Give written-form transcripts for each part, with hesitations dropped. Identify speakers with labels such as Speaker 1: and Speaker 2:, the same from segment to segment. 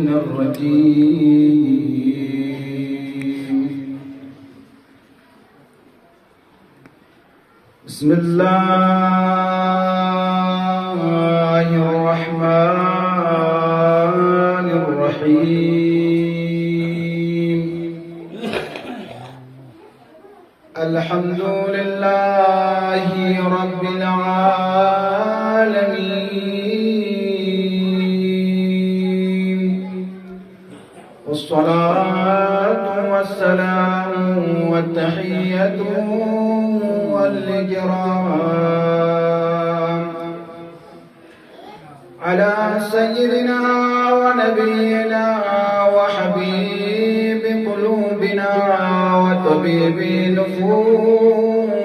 Speaker 1: الرجيم بسم الله الرحمن الرحيم الحمد لله رب العالمين والصلاة والسلام والتحية والإكرام على سيدنا ونبينا وحبيب قلوبنا وطبيب نفوسنا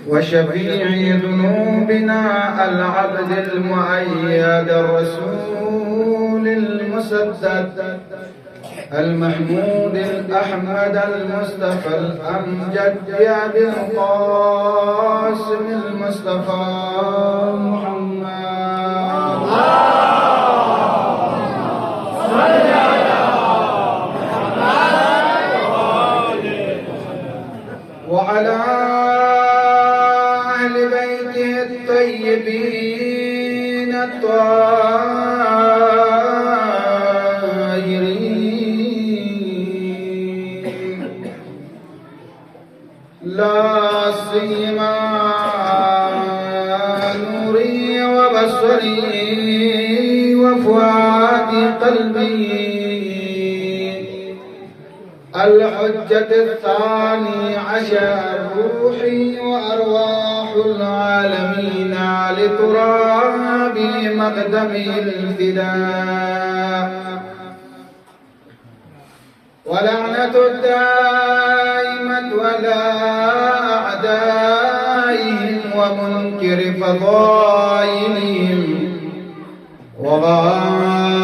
Speaker 1: وشفيع ذنوبنا العبد المؤيد الرسول المسدد المحمود الأحمد المصطفى الأمجد يا أبي القاسم المصطفى محمد صل على محمد وعلى أهل بيته الطيبين لا سيما نوري وبصري وفؤادي قلبي الحجة الثاني عشر روحي وأرواح العالمين لتراب مقدمي الفداء ولعنة الدائمة ولا أعدائهم ومنكر فضائلهم وغاصبي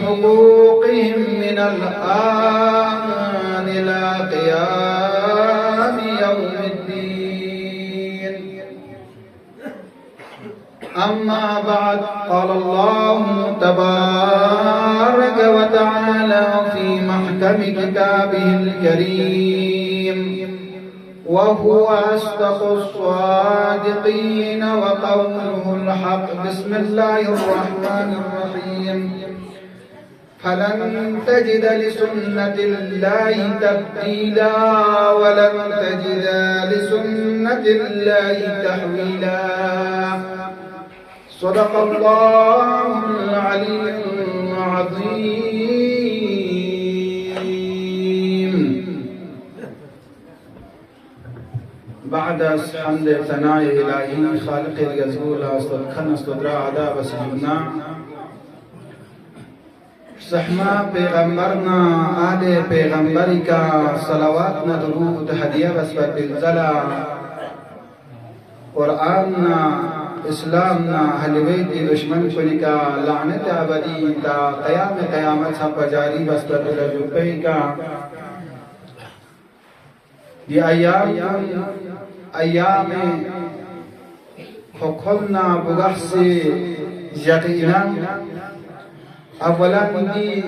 Speaker 1: حقوقهم من الآن إلى قيام يوم الدين أما بعد قال الله تبارك وتعالى في محكم كتابه الكريم وهو أصدق الصادقين وقوله الحق بسم الله الرحمن الرحيم فلن تجد لسنة الله تبديلا ولن تجد لسنة الله تحويلا صدق الله العلي العظيم. بعد حمد ثناء إلهي خالق الجزول استدخن استدرا عذاب سجودنا صحما پیغمبرنا آل پیغمبری کا صلواتنا درود هدیه بسبت الزلا قرآننا اسلامنا اہل بیت کی دشمن کنی کا لعنت ابدی تا قیامت سب جاری بسبت الجبئی کا یہ ایام حکمنا بغحث یقینا اولا دی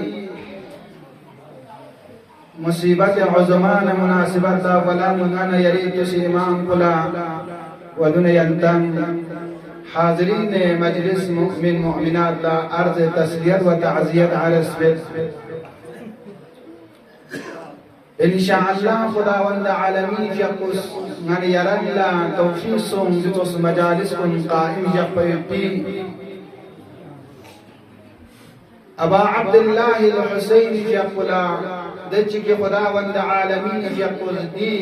Speaker 1: مصیبت عظمان مناسبت اولا من یرید سی امام کلا ودن ینتم حاضرین مجلس مؤمن مؤمنات لا عرض تسلیت و تعزیت علی السبت انشاءاللہ خداوند عالمی جقس من یرن لا توفیق سون جتوس مجالس کن قائم جقبی ابا عبداللہ الحسین جقلا دچ کی خداوند عالمی جقس دی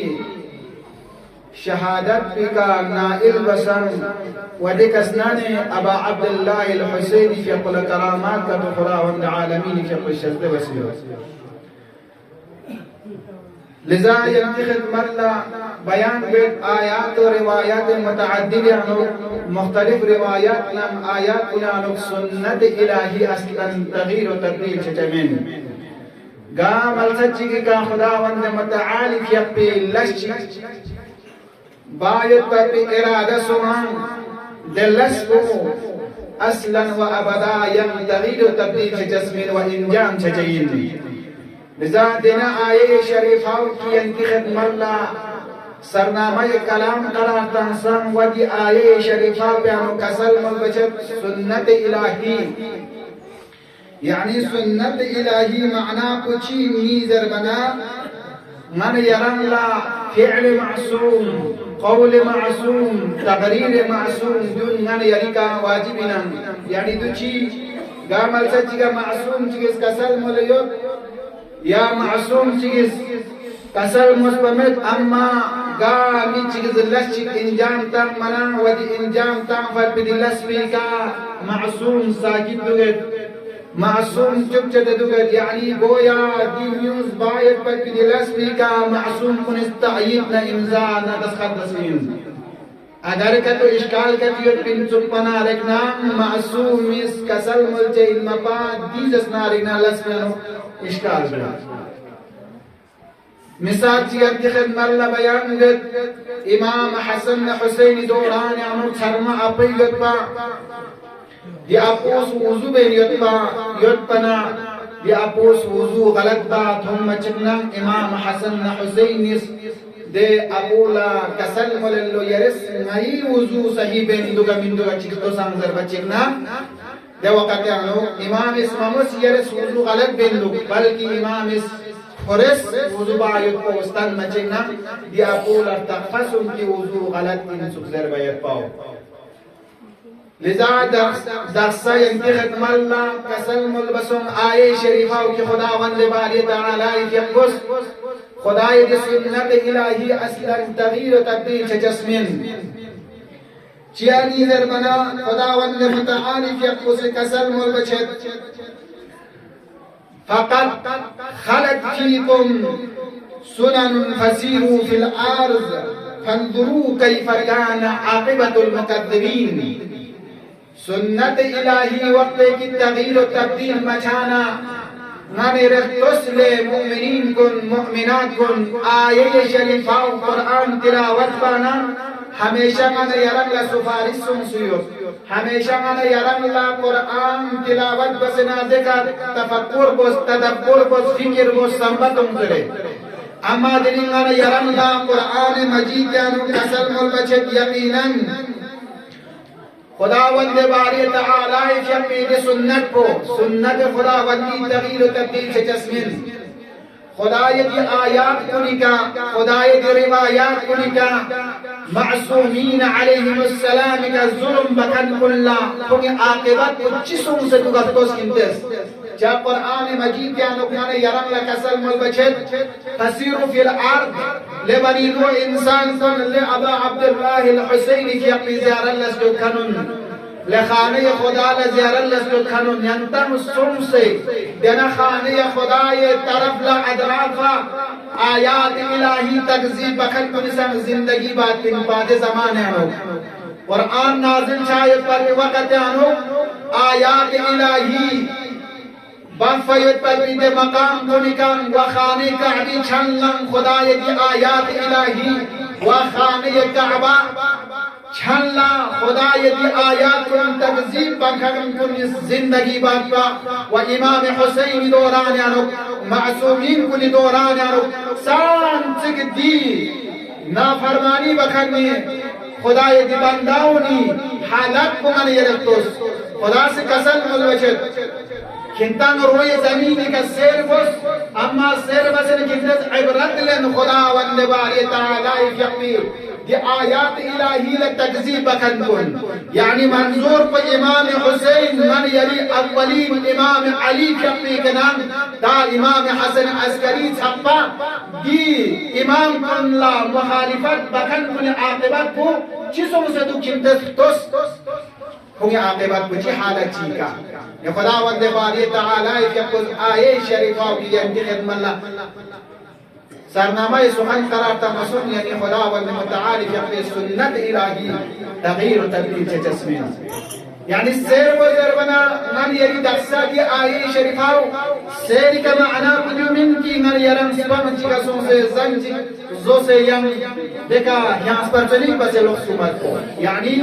Speaker 1: شهادت بك نائل بسن وديك اسنان ابا عبد الله الحسين في كل كرامات كتخرى ومن العالمين في كل شرط وسيله لذا ينتخب مرلا بيان بيت آيات وروايات متعددة عن مختلف روايات نم آيات عن سنة إلهي أصلا تغيير وتبديل شتمين قام السجي کا خداوند متعال يقبل لشي باید پر ارادہ سمان دلسكو اصلا وابدا ينتغير تبديل جسم وانجام جين لذا دنا آية شريفة کی انتخاب ملا سرنامه کلام قرار تنسان ودي آية شريفة بيانو كسل ملبجت سنة إلهي يعني سنة إلهي معناه كچی نيزر بنا من يرن لا فعل معصوم قول معصوم تقرير معصوم دون من يريكا واجبنا يعني دو چی قامل سجيگا معصوم چیز کسل ملیوت یا معصوم چیز کسل مصبمت اما قامي چیز لشک انجام تام منا ودي انجام تام فالبدي لسبيكا معصوم ساجد دوگت معصوم چبچت دوگت يعني گویا دي نیوز باید فالبدي لسبيكا معصوم کنستعیدنا امزانا دسخط دسمين اگر کتو اشکال کتیوت بن چپنا رکنا معصوم اس کسل ملچه المپا دیزسنا رکنا لسبینو اشکال بنا مثال چیت خدمت اللہ بیان گد امام حسن حسین دوران امر تھرما اپی یتپا دی اپوس وضو بین یتپنا دی اپوس وضو غلط با تھم چکنا امام حسن حسین دے ابولا کسل مللو یرس نئی وضو صحیح بین دوگا من دوگا چکتو سانزر بچکنا دے وقت آنو امام اسماموس یرس وضو غلط بین دوگ بلکہ امام اس فرس وضو باید پوستان مچکنا دی اقول ارتقفسم کی وضو غلط ان سکزر باید پاو لذا درسا ینتخت ملا کسل ملبسون آیه شریفاو کی خداوند باری تعالی یقبس خدای دی سنت الہی اصلا تغییر و تبدیل جسمین چیانی در بنا خداوند متعالی یقبس کسل ملبچت فقد خلت فيكم سنن فسيروا في الأرض فانظروا كيف كان عاقبة المكذبين سنة إلهي وقت کی تغییر و تبدیل مچانا نانے رختس لے مؤمنین کن مؤمنات کن آیه شریفہ و قرآن تلاوت بانا ہمیشہ من یرن لسفارس سنسیوت ہمیشہ من یرن لقرآن تلاوت بس نازکر تفکر بس تدبر بس فکر بس سنبت انظرے اما دلین من یرن لقرآن مجید جانو کسل ملبچت یقینا خداوند باری تعالی فیمید سنت کو سنت خداوندی تغییر و تبدیل سے جسمین خدای دی آیات کنکا خدای دی روایات کنکا معصومین علیہم السلام کا ظلم بکن کلا کونی آقبت کچھسوں سے تو گفتوس کنتس جا قرآن مجید کیا نکانے یرم لکسل ملبچت تسیر فی الارض لبنیدو انسان کن لعبا عبداللہ الحسین کی اقلی زیار اللہ سلو کنن لخانه خدا لزیار لسلو کنن ینتم سم سے دینا خانه خدا یہ طرف لعدرافا آیات الہی تکذیب بکھل کنسان زندگی بات پن پاد زمانے آنو قرآن نازل شاید پر وقت آنو آیات الہی بفیت پر بید مقام کنکان وخانه کعبی چھنلن خدا یہ آیات الہی وخانه کعبہ چھلا خدا یہ آیات کو تکذیب بکھن کن زندگی بات پا و امام حسین دوران آنو معصومین کن دوران آنو سان چک دی نافرمانی بکھنی خدا یہ بنداؤنی حالت کو من یرکتوس خدا سے کسل ملوچت کنتان روی زمینی کا سیر بس اما سیر بسن کنتس عبرت لن خدا والنباری تعالی فقیر دی آیات الہی لتکذیب بکن کن یعنی منظور پہ امام حسین من یلی اولین امام علی فقیر کنان دا امام حسن عسکری چھپا دی امام کن لا مخالفت بکن کن عاقبت کو چیزوں سے دو کنتس توس ہونگی عاقبت بچی حالت چیکا یا خداوند باری تعالی کہ کچھ آیے شریفہ کی انتخاب ملا سرنامہ سخن قرار تمسون یعنی خداوند متعالی کہ سنت الہی تغییر و تبدیل سے جسمین يعني السير وزربنا من يريد أحسادي آية شريفة سير كمعنى كل منك من يرم سبام جيكا سونسي زنجي زوسي ين دكا يانس برتني بس لوك سومات يعني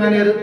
Speaker 1: ngane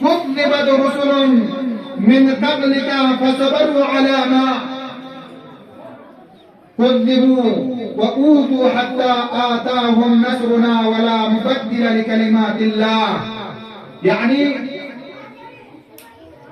Speaker 1: كذبت رسل من قبلك فصبروا على ما كذبوا وأوذوا حتى آتاهم نصرنا ولا مبدل لكلمات الله يعني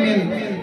Speaker 1: min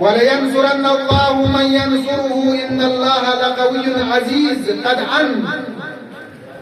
Speaker 1: ولينصرن الله من ينصره إن الله لقوي عزيز قد أن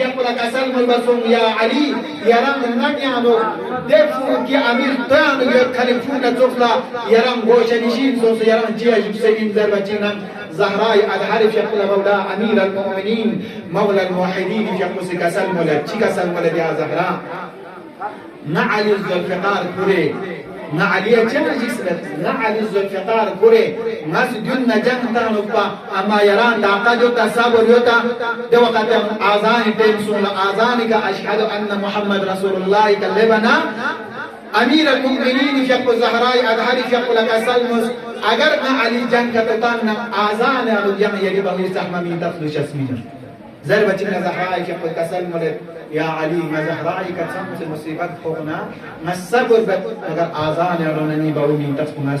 Speaker 1: يقول لك سلم البصم يا علي يرام نجانو دفو كي امير تان يخلفون طفلا يرام غوشنيشين سوس يرام جيا يسين زربتنا زهراء الحارث يقول مولى امير المؤمنين مولى الموحدين يقول لك سلم ولا تشيكا سلم ولا يا زهراء نعلي الذوالفقار كوري نعليه جنة جسرت نعلي الذوالفقار كوري مسجد نجان تانوبا أما يران داقا جوتا صبر يوتا دو وقت آذان تنسون آذان کا أشهد أن محمد رسول الله كلبنا أمير المؤمنين فيقو زهراء أظهر فيقو لك سلمس أگر نعلي جنة كتتان آذان ألو يم يجب أن يستحمى من تفلش اسمنا زربتنا زهراء فيقو كسلم يا علي ما زهراء كتسمس المصيبات خوفنا ما الصبر بك أگر آذان ألو نني باو من تفلش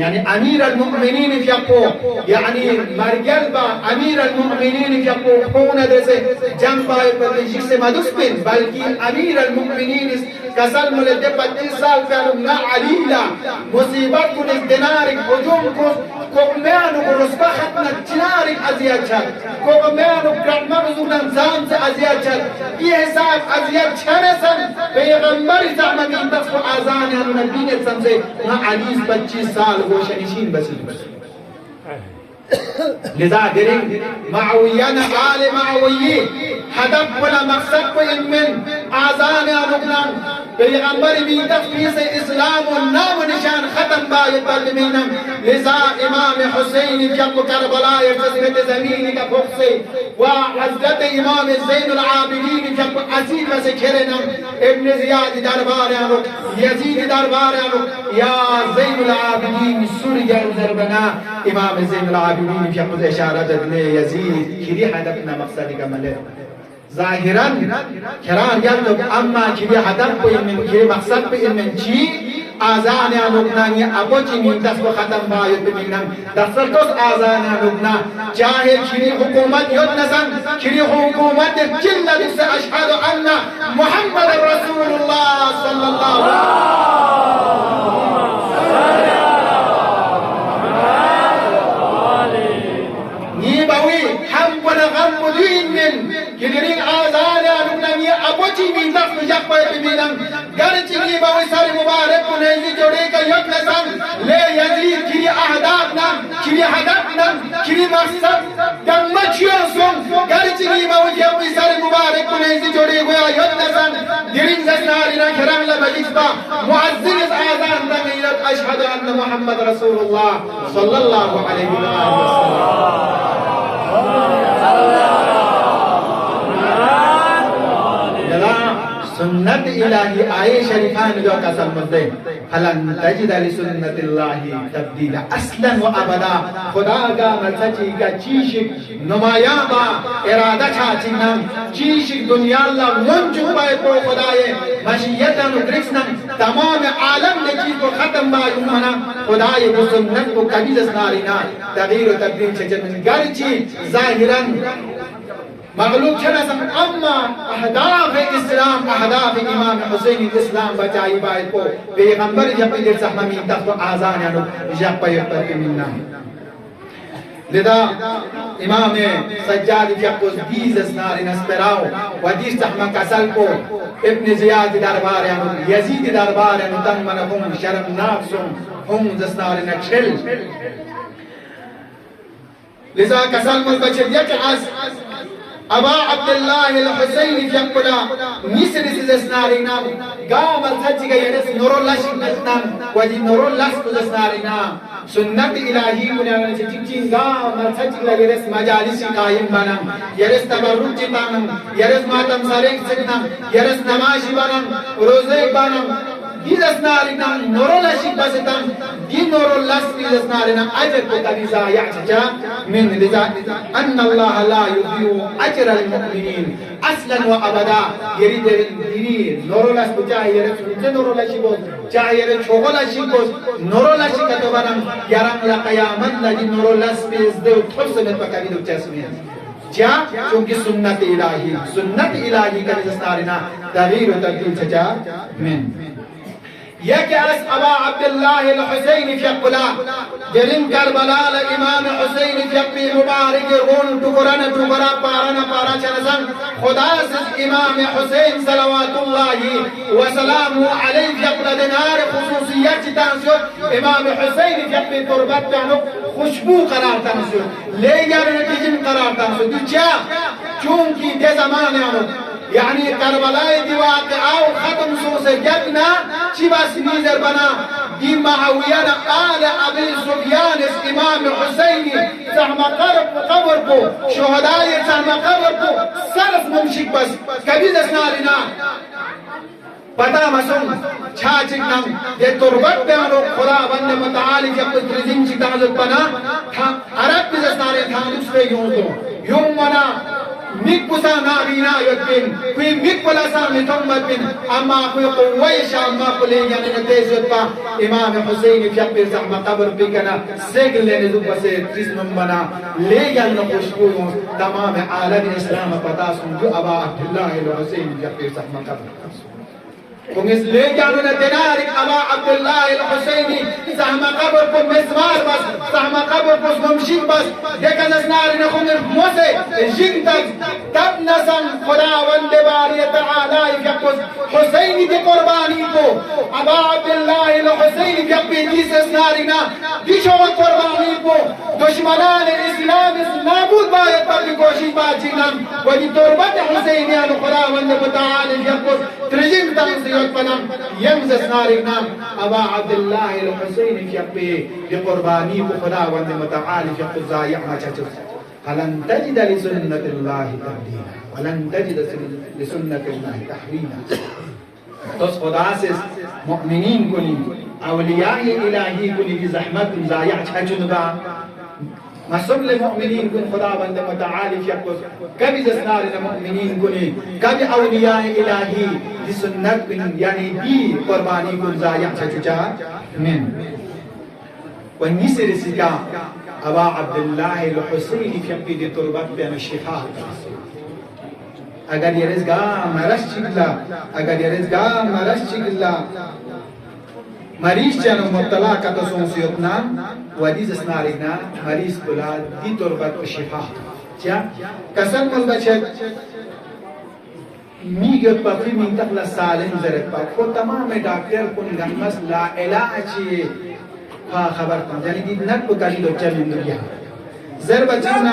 Speaker 1: يعني أمير المؤمنين يقو يعني مرجل با أمير المؤمنين يقو كون درس جنب بلجيك سے مدوس بن بلکہ أمير المؤمنين كسل ملد 25 سال فعلنا عليلا مصيبت کو دینارک هجوم کو کومیانو کو رسبا ختنا جنارک ازیاد چل کومیانو کرما مزونن زام سے ازیاد چل یہ حساب ازیاد چرسن پیغمبر زمان دست آزان هم نبی سمجھے نہ علی 25 سال وہ شنشین بسید لذا درين معويانا آل معويين هدف ولا مقصد من آزان ركنان پیغمبر بھی تفیض اسلام و نام و نشان ختم باید بلمینم لذا امام حسین جب کربلا قسمت زمین کا بخ سے و حضرت امام زین العابدین جب عزیز سے کھرنم ابن زیاد دربار آنو یزید دربار آنو یا زین العابدین سوری ضربنا امام زین العابدین جب اشارت ابن یزید کری هدفنا مقصدی کا ملے ظاهرا کران یادم اما کلی هدف به من کلی مقصد به من چی آزان لبنانی ابوچی می دست و ختم باید ببینم دسترتوس آزان لبنان چاهه کلی حکومت یاد نزن کلی حکومت جل بس اشهد ان محمد رسول الله صلی الله نیبوی هم و نغم دین من كنرين آزان لبنان يا أبوتي من دفع جبهة بمينام گرچه کی باوی سر مبارک کو نہیں جوڑے کا یک نظام لے یزید کی اهداف نام کی هدف نام کی مقصد دمچیان سوم گرچه کی باوی سر مبارک کو نہیں جوڑے گیا یک نظام درین زناری نا کرام لبجیس با معزز آزان دمیلت اشهد ان محمد رسول الله صلی الله علیه و آله سنت الہی آئے شریفان جو قسم مدے فلن تجد لسنت اللہ تبدیلا اصلا و ابدا خدا کا مرسچی کا چیشک نمایاں با ارادہ چاچنم چیشک دنیا اللہ منجو بائے کو خدای مشیتا نکرسنا تمام عالم نے چیز کو ختم با یمنا خدای کو سنت کو کبھی دسنارینا تغییر و تبدیل چچن گرچی ظاہراً مغلوب چنسم اما اهداف اسلام اهداف امام حسین اسلام بچائی باید کو پیغمبر جب در زحممی تخت و آزان یعنی جب پیغمبر کے مننا لذا امام سجاد جب اس دیز اسنار نسپراؤ و دیز تحمق اصل کو ابن زیاد دربار یعنی یزید دربار یعنی تن منکم شرم نافسم هم دسنار نکشل لذا کسل ملبچر یک از ابا عبداللہ الحسین جنبلا مصر سزسنارینا قام الحجگ يرس نور الله شكتنا ودي نور الله سزسنارینا سنت الہی بنیانا چکچین قام الحجگ يرس مجالس قائم بنا يرس تبرک چتانا يرس ماتم سارک سکنا يرس نماشی بنا روزے بنا ديز اسنارنا نور الله شكبستا دي نور الله سزسنارنا اجر بتبزا يعتجا من لذا ان الله لا يضيع اجر المؤمنين اصلا وابدا يريد الدين نور الله سبجا يريد نور الله شكبس جا يريد شغل الله شكبس نور الله شكتبنا يرام لا قيامت لدي نور الله سبزده وتحسن بكبيد وتسمين جا چونکہ سنت الہی کا نزدارنا تغییر و تبدیل سجا من يكأس أبا عبد الله الحسين فيقلا جرين كربلاء الإمام حسين فيقبي مبارك رون تقران تقرا پارنا پارا چنسان خداس إمام حسين صلوات الله وسلامه عليه فيقلا دنار خصوصيات تنسو إمام حسين فيقبي تربت تنو خوشبو قرار تنسو لے جارنے کی قرار تنسو دوچا چونکہ دے زمان آنو يعني كربلاء دي واقعة وختم سوس جدنا شباس نيزر بنا دي معاوية آل أبي سفيان إمام حسين زحمة قبركو شهداء زحمة قبركو صرف ممشيك بس كبير اسنالنا پتا مسون چھاچک نام یہ تربت بیانو خدا بند متعالی جب ترزیم چی تعلق بنا عرب بزستارے تھا اس پہ یوں تو یوں منا ميك بوسا ناغينا يدبين كوي ميك بلا سامي تمت بين أما كوي قويش أما قولي يعني نتيز يدبا إمام حسين في أكبر زحمة قبر بيكنا سيقل لين زبا سيتريس نمبنا ليجان نقشكوهم تمام عالم الإسلام فتاسهم جو أبا عبد الله الحسين في أكبر زحمة قبر كونس ليجانو ندنارك أبا عبد الله الحسيني زحمة قبر كم مسمار بس زحمة قبر بس ممشين بس ديكا نسنار نخون موسى جنتك تب نسن خدا وندباري تعالى يكبس حسيني دي قرباني کو أبا عبد الله الحسيني يكبي ديس اسنارنا دي شوان قرباني کو دشمنان الإسلام نابود بايت پر بكوشي باجينام ودي تربت حسيني أنو خدا وندب تعالى يكبس ترجم تنسي فلم يمزس نارنا أبا عبد الله الحسين في يقبي بقرباني بخدا وند متعالي في قزايا ما تشوف فلن تجد لسنة الله تبديلا ولن تجد لسنة الله تحويلا تص خدا سس مؤمنين كني أولياء إلهي كني بزحمة زايا تشجنبا مسلم المؤمنين كن خدا بند متعالي في يقص كبي زسنار المؤمنين كني كبي أولياء إلهي دي سنة يعني دي قرباني كن زايا تشجع من والنسر سكا أبا عبد الله الحسين في يقي دي تربت بين الشفاء أجر يرزقا مرش شكلا أجر يرزقا مرش شكلا مریض چنو مبتلا کتا سونسیوتنا ودیز اسنارگنا مریض کلا دی تربت و شفا چیا کسان مل بچت میگه پاکی منتقل سالم زرد پاک خود تمام دکتر کنگان مس لا علاجی پا خبر کن یعنی دی نت بکاری دو چلی نگیا زر بچنا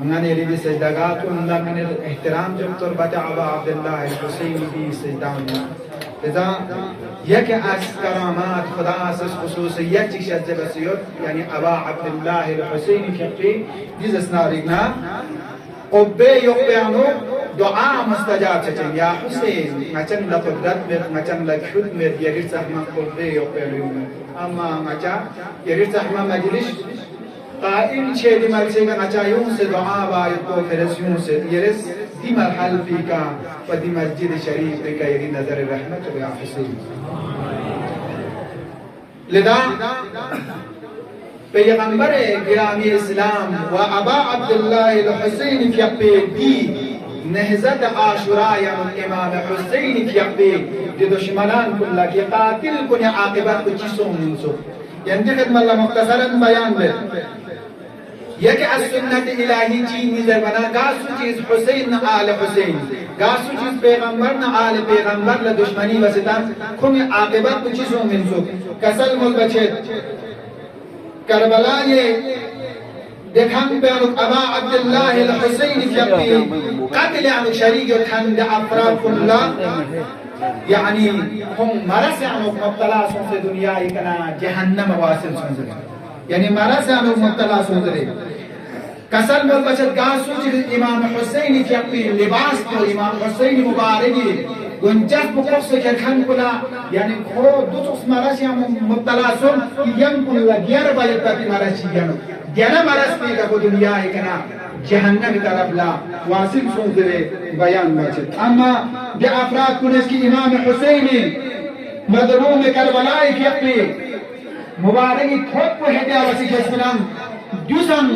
Speaker 1: ونعني لي سجدات لا من الاحترام جب تربت أبا عبد الله الحسين في سجدانا إذا يك أس كرامات خدا أساس خصوصيات شجع بسيط يعني أبا عبد الله الحسين في جزء نارينا قبة يقبلانو دعاء مستجاب تجين يا حسين مثلاً لا قدرت مر مثلاً لا خود مر يريد سهم قبة يقبلون أما مثلاً يريد سهم مجلس قائم شيء دي مرسينا نجايون سے دعا بايت کو فرسيون سے يرس دي مرحل فيكا ودي مسجد شريف کا يري نظر رحمت يا حسين لذا پیغمبر گرامی اسلام و ابا عبد الله الحسين في يقبي نهزت عاشوراء امام حسين في يقبي دي دشمنان كل کی قاتل کو عاقبت کو چیزوں منسو ينتقد ملا مختصرا بيان له يك السنة إلهي جين نزل بنا قاسو چیز حسين آل حسين قاسو چیز پیغمبرنا آل پیغمبر لدشمنی وسطان کمی عاقبت کو چیزوں منسو کسل مل بچت کربلا یہ دیکھن بیانک ابا عبداللہ الحسین فیقی قتل عنو شریک تند افراد اللہ يعني هم مرس عنو مبتلا سنس دنیای کنا جهنم واصل سنزل يعني مرس عنو مبتلا سنزل کسل مل بچت گاسو چیز امام حسین فیقی لباس تو امام حسین مبارکی گنجت بقفص کرخن کلا يعني خود دو تخص مرس عنو مبتلا سن یم کلا گیر باید تاکی مرس چیگنو گینا مرس پیگا کو دنیای کنا جهنم طرف لا واصل سنزل بیان بچت اما دي افراد كنس کی امام حسین مظلوم کربلائی کی اپنی مبارکی خود کو ہدیہ وسی کے اسلام دوسن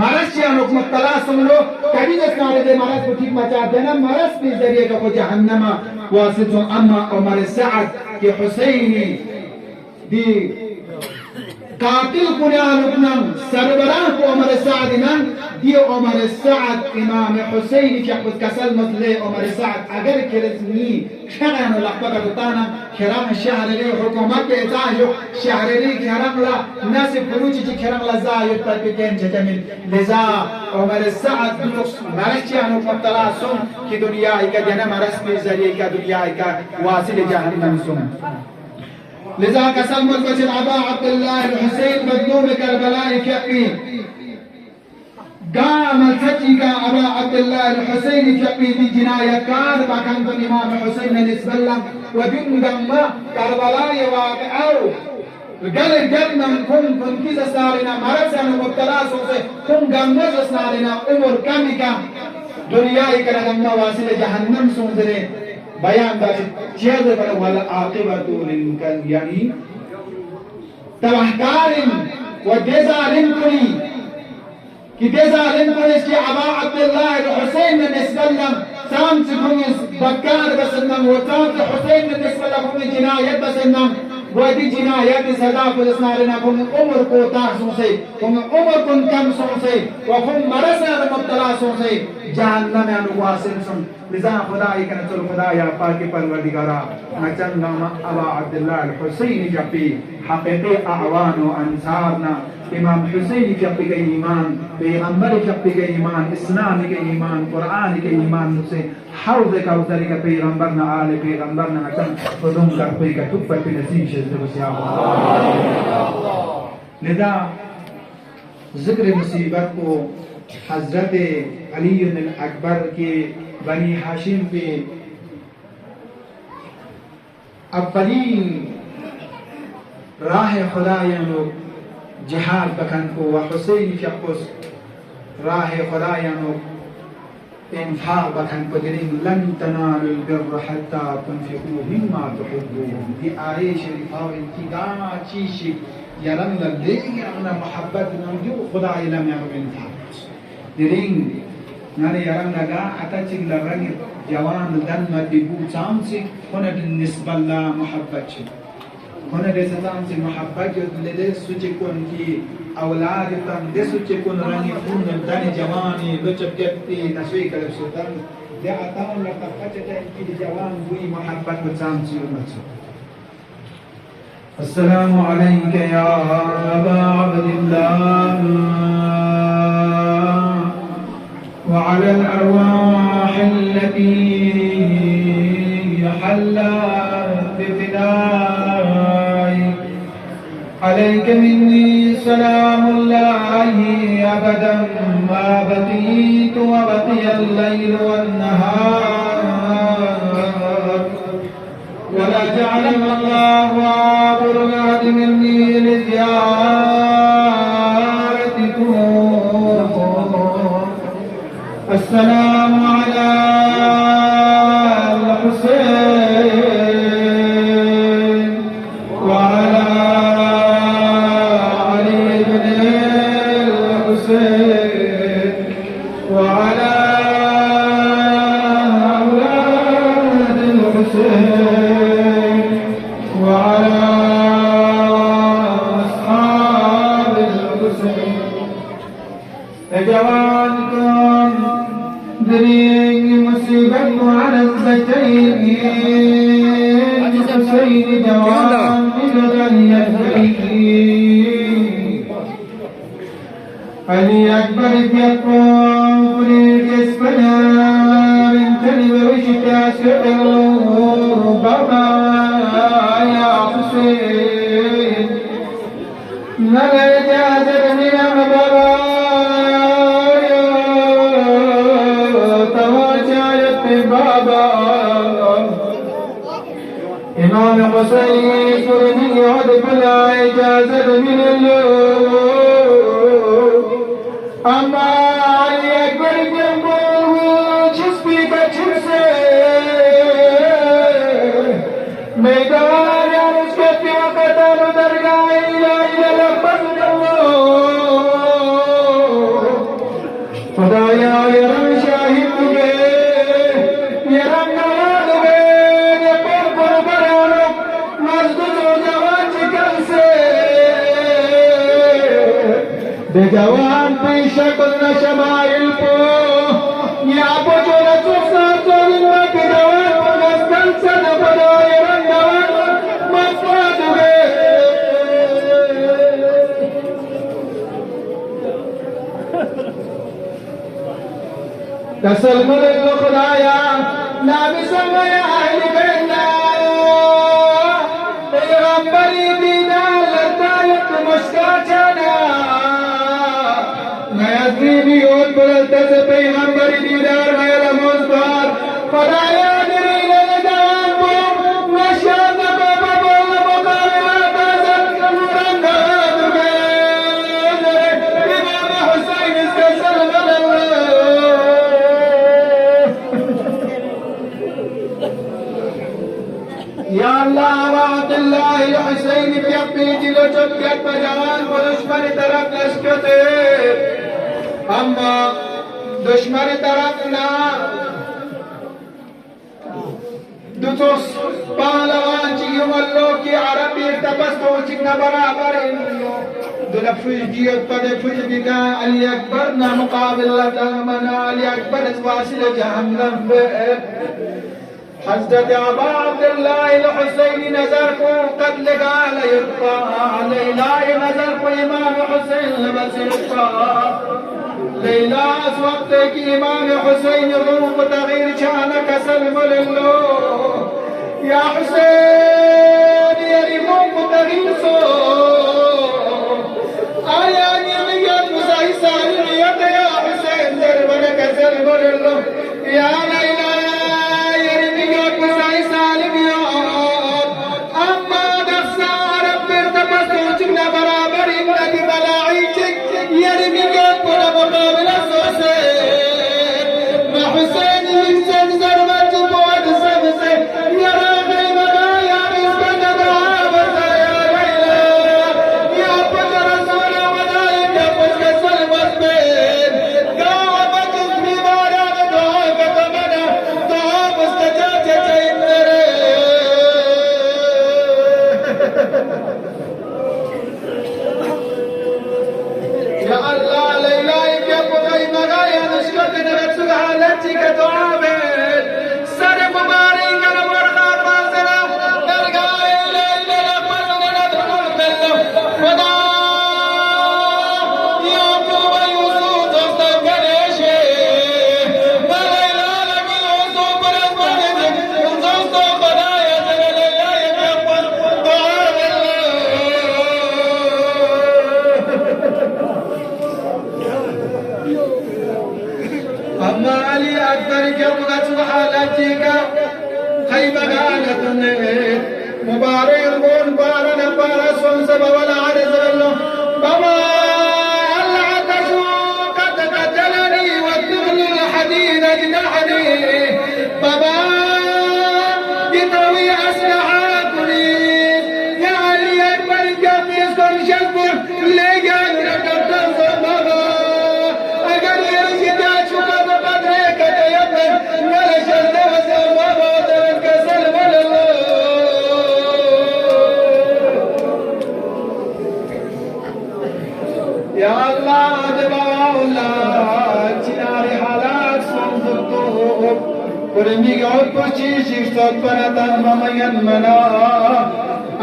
Speaker 1: مرس یا حکمت طلا سملو کبھی دسنارے دے مرس کو ٹھیک مچا دینا مرس بھی ذریعے کا کو جہنم واسط اما عمر سعد کی حسینی دی قاتل قنانوكنا سربراه عمر سعدنا دي عمر سعد امام حسين يقول كسل مثل عمر سعد اگر كرزني كران لقبك بتانا كرام الشهر لي حكومات اتاجو شهر لي كرام لا ناس فروج كرام لا زايد تكين جميل لذا عمر سعد مرچانو مبتلاسون کی دنیا کا جنم رسمی ذریعے کا دنیا کا واصل جہنم سن لذا كسل مزبط أبا عبد الله الحسين مظلوم كربلاء كقي قام الفتي أبا عبد الله الحسين كقي بجناية كار بكان الإمام حسين نسبة له وبندم كربلاء واقعه قال من كن كذا سارنا مرسنا مبتلا سوسه كن قمز سارنا عمر كمي كم دنيا كرم واصل جهنم سوزره بيان ده چیز پر ولا عاقبت للمكان يعني توحكار ودزالم كني كي دزالم كني كي أبا عبد الله الحسين بالنسبة لهم سام تكونس بكار بس إنهم وسام الحسين بالنسبة لهم جناية بس إنهم ودي جناية سدا فلسطيننا كم عمر کو تاسوسي كم عمر كن كم سوسي وكم مرسنا مبتلا سوسي جهنم يعني واصل سن لذا خدای کنه تو خدایا پاک پروردگارا مچن نام ابا عبد الله الحسين جبي حقيقي اعوان و انصارنا امام حسين جبي کے ایمان پیغمبر جبي کے ایمان اسلام کے ایمان قرآن کے ایمان سے حوض کا اتری کا پیغمبرنا آل پیغمبرنا مچن خدوم کر پی کا تو پر نصیب سے بسیا لذا ذکر مصیبت کو حضرت علی الاکبر کے بنی ہاشم پہ اولین راہ خدایانو جہاد بکن کو و حسین فقس راہ خدایانو انفاق بکن کو درین لن تنالوا البر حتى تنفقوا مما تحبون دی آیے شریفہ و انتگاہ چیشی یرن لدی انا محبت نمجو خدای لم یعلم انفاق درین نانے یران لگا اتچ لرنگ جوان دن مدبو چامسی ہونے بالنسبة اللہ محبت چھ ہونے دے چامسی محبت جو لدے سوچے کن کی اولاد تن دے سوچے کن رنگی خون دن جوانی لچب گتی نسوی کرب سودن دے اتاون لگا پچتا کی جوان ہوئی محبت و چامسی امت السلام علیک یا ابا عبد اللہ وعلى الأرواح التي حلت بفدائك عليك مني سلام الله أبدا ما بقيت وبقي الليل والنهار ولا جعل الله عابر بعد مني لزيارتكم السلام على الحسين وعلى علي بن الحسين وعلى أولاد الحسين وعلى أصحاب الحسين جوانكم دريق مصيبة على الزيتين حسين جوان الغنيتين علي أكبر يقوم فريق اسمنا من تلب وشتا سعر بابا يا حسين لا يجازر من بابا إمام حسين فرني عدب لا إجازة من الله أما علي أكبر جنبه جسمي كجنسه ميدان رزقت وقتل درجة إلى لبس الله خدايا يرم شاهد يرم نواد بجوان بشكل شمائل يا ابو جولة صار ما بجوان وغسل سنة بداير النوان مصاد تسلم للخدايا نامي سمى يا اهل بيتنا پیغمبری دیدار لطایت مشکاچانا نیازی بیود بلدت پیغمبری دیدار غیر مزدار خدایا دریل ندوان بوم نشاد بابا بول مقابلات ازد مرندات بیر امام حسین استسلم یا اللہ وعد اللہ الحسین بیقی جلو چکیت بجوان کو دشمن طرف لشکتے اما دشمن طرف نا دوتوس پہلوان چیئو اللہ کی عربی ارتبستو چکنا برابر انہو دلفوش جیت پدفوش بکا علی اکبر نا مقابل لتامنا علی اکبر اسواصل جہنم حضرت ابا عبداللہ الحسین نظر کو قتل قال يرفع لیلا نظر کو امام حسین بس يرفع لیلا اس وقت کی امام حسین روح تغیر شانک سلم للو یا حسین یا روح تغیر سو آیا نیمیت مسائی سالیت یا حسین ضربنک سلم للو یا لیلا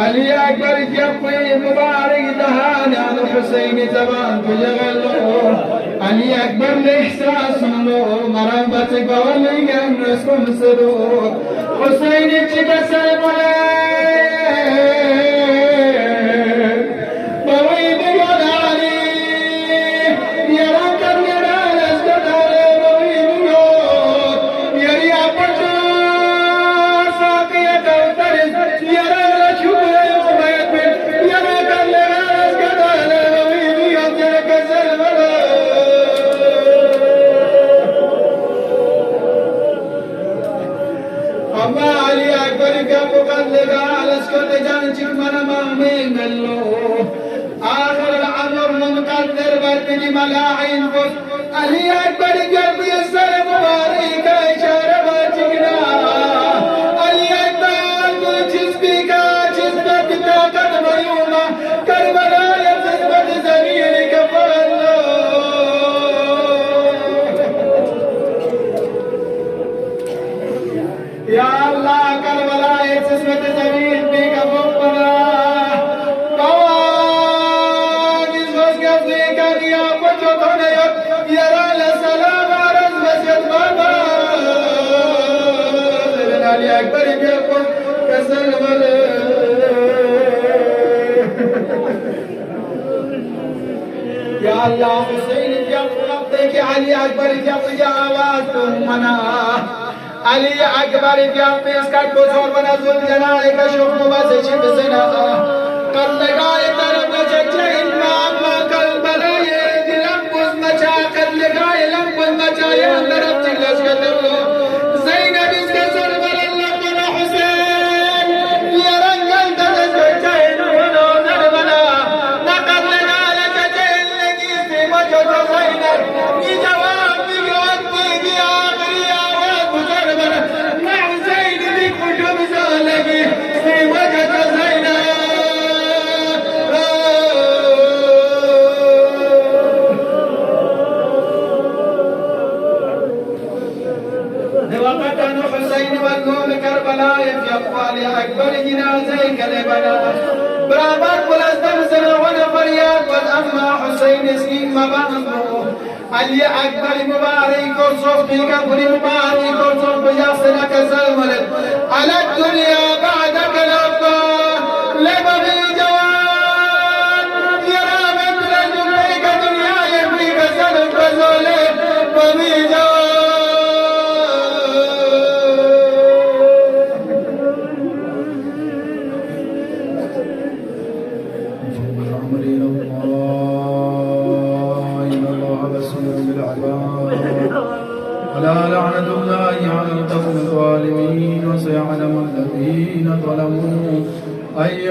Speaker 1: علی اکبر جب مبارک دهان على حسین زبان تجغلو علی اکبر احساس لو مرحبت قولی رسم سرو حسین چکسر ملے آخر العمر منقدر برد ملاعين فس علي أكبر قلبي السلم مبارك إشارة باجنا علي أكبر جسبك جسبك طاقة ميومة كربلاء جسبك زميلك فالله دنیا بچو تو نیت یرال سلام عرض مسجد بابا علی اکبر بیاکن کسر مله یا اللہ حسین بیاکن کہ علی اکبر بیاکن یا آواز تم منا علی اکبر بیاکن اس کا بزرگ بنا ذل جلال کا شکم بس چند سنا کر لگائے طرف چچے امام کل بلائے دلم بز مچا کر لگائے لم بز مچا یا اندر چلش کا دلو زینب اس کا سر بر اللہ بنا حسین یہ رنگل دلس چچے نونو در بنا نقر لگائے چچے لگی سی مجھو تو زینب یہ جواب بگوت بھی آخری آواز بزر بنا نہ حسین بھی کٹو بزا لگی سی مجھو تو زینب حسين والقوم كربلاء في أقوال أكبر جنازة كربلاء برابر بلستم سنوان فرياد والأما حسين سكين مبانه علي أكبر مبارك وصف في قبر مبارك وصف بجاسنا كزلمل على الدنيا بعدك الأفضل لبغي جوان يرى من لجبريك دنيا يبريك سلم فزولي بغي جوان ألا لعنة الله على القوم الظالمين وسيعلم الذين ظلموا أي